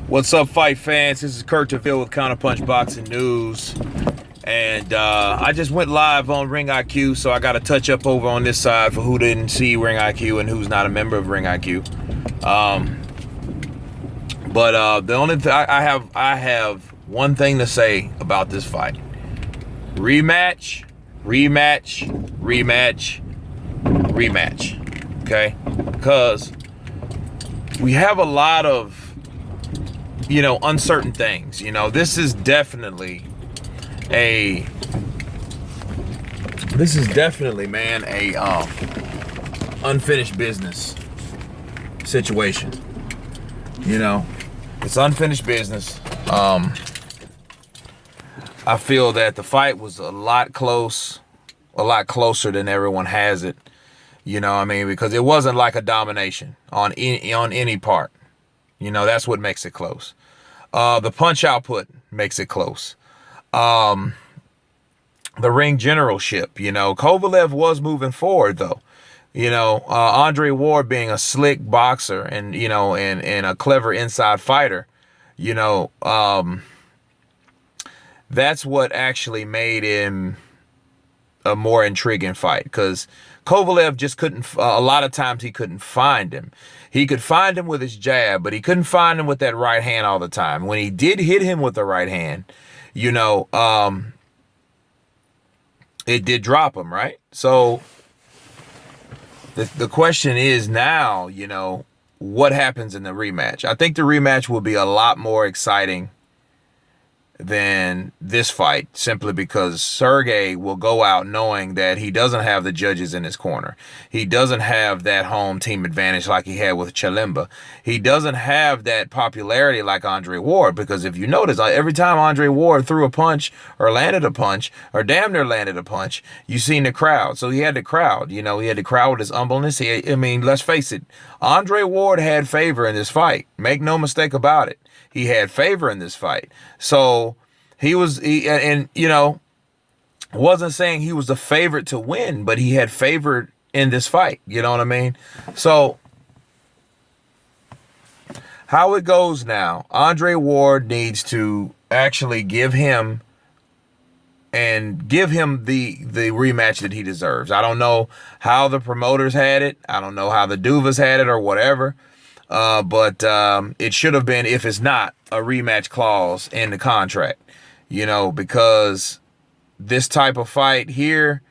What's up, fight fans? This is Kurt DeVille with Counterpunch Boxing News. And I just went live on Ring IQ, so I got to touch up over on this side for who didn't see Ring IQ and who's not a member of Ring IQ. But the only thing I have one thing to say about this fight: rematch, rematch, rematch, rematch. Okay, because we have a lot of uncertain things. This is definitely man, a unfinished business situation. It's unfinished business. I feel that the fight was a lot closer than everyone has it. Because it wasn't like a domination on any part. That's what makes it close. The punch output makes it close. The ring generalship, Kovalev was moving forward though. Andre Ward being a slick boxer and a clever inside fighter, that's what actually made him a more intriguing fight, because Kovalev just couldn't, a lot of times he couldn't find him. He could find him with his jab, but he couldn't find him with that right hand all the time. When he did hit him with the right hand, it did drop him, right? So the question is now, what happens in the rematch? I think the rematch will be a lot more exciting than this fight, simply because Sergey will go out knowing that he doesn't have the judges in his corner. He doesn't have that home team advantage like he had with Chalimba. He doesn't have that popularity like Andre Ward, because if you notice, every time Andre Ward threw a punch or landed a punch or damn near landed a punch, you seen the crowd. So he had the crowd, he had the crowd with his humbleness. Let's face it, Andre Ward had favor in this fight. Make no mistake about it. He had favor in this fight. So wasn't saying he was the favorite to win, but he had favor in this fight. You know what I mean? So how it goes now, Andre Ward needs to actually give him the rematch that he deserves. I don't know how the promoters had it. I don't know how the Duvas had it or whatever. But it should have been, if it's not, a rematch clause in the contract, because this type of fight here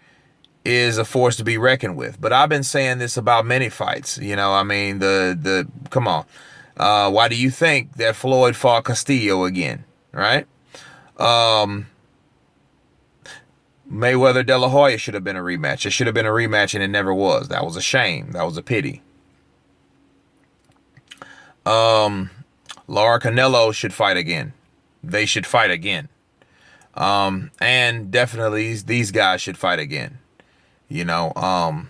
is a force to be reckoned with. But I've been saying this about many fights, come on. Why do you think that Floyd fought Castillo again, right? Mayweather De La Hoya should have been a rematch. It should have been a rematch, and it never was. That was a shame. That was a pity. Lara Canelo should fight again. They should fight again. And definitely these guys should fight again. Danny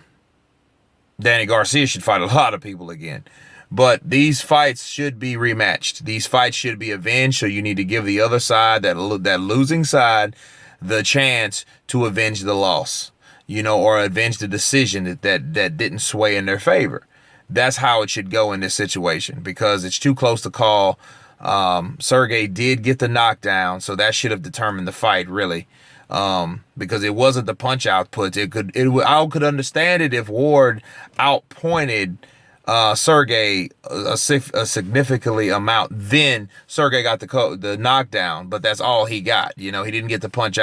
Garcia should fight a lot of people again. But these fights should be rematched. These fights should be avenged, so you need to give the other side, that losing side, the chance to avenge the loss, or avenge the decision that didn't sway in their favor. That's how it should go in this situation, because it's too close to call. Sergey did get the knockdown, so that should have determined the fight, really, because it wasn't the punch output. I could understand it if Ward outpointed Sergey a significantly amount. Then Sergey got the knockdown, but that's all he got. He didn't get the punch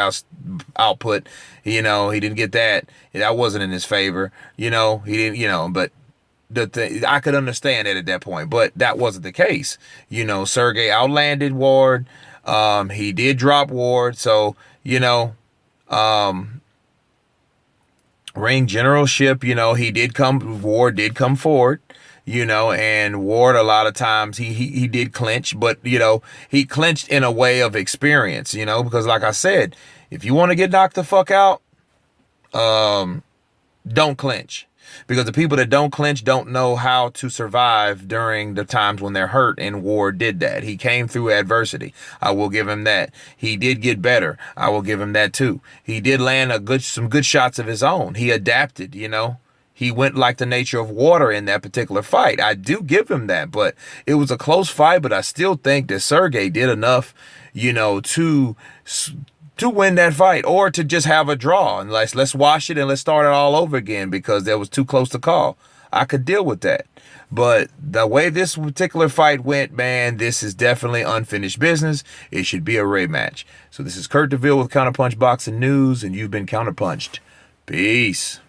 output. He didn't get that. That wasn't in his favor. He didn't. But I could understand it at that point, but that wasn't the case. Sergey outlanded Ward. He did drop Ward, so ring generalship. Ward did come forward. And Ward, a lot of times he did clinch, but he clinched in a way of experience. Because like I said, if you want to get knocked the fuck out, don't clinch. Because the people that don't clinch don't know how to survive during the times when they're hurt, and Ward did that. He came through adversity. I will give him that. He did get better. I will give him that too. He did land some good shots of his own. He adapted, He went like the nature of water in that particular fight. I do give him that, but it was a close fight. But I still think that Sergey did enough, to win that fight, or to just have a draw and let's wash it and let's start it all over again because that was too close to call. I could deal with that. But the way this particular fight went, man, this is definitely unfinished business. It should be a rematch. So this is Kurt DeVille with Counterpunch Boxing News, and you've been counterpunched. Peace.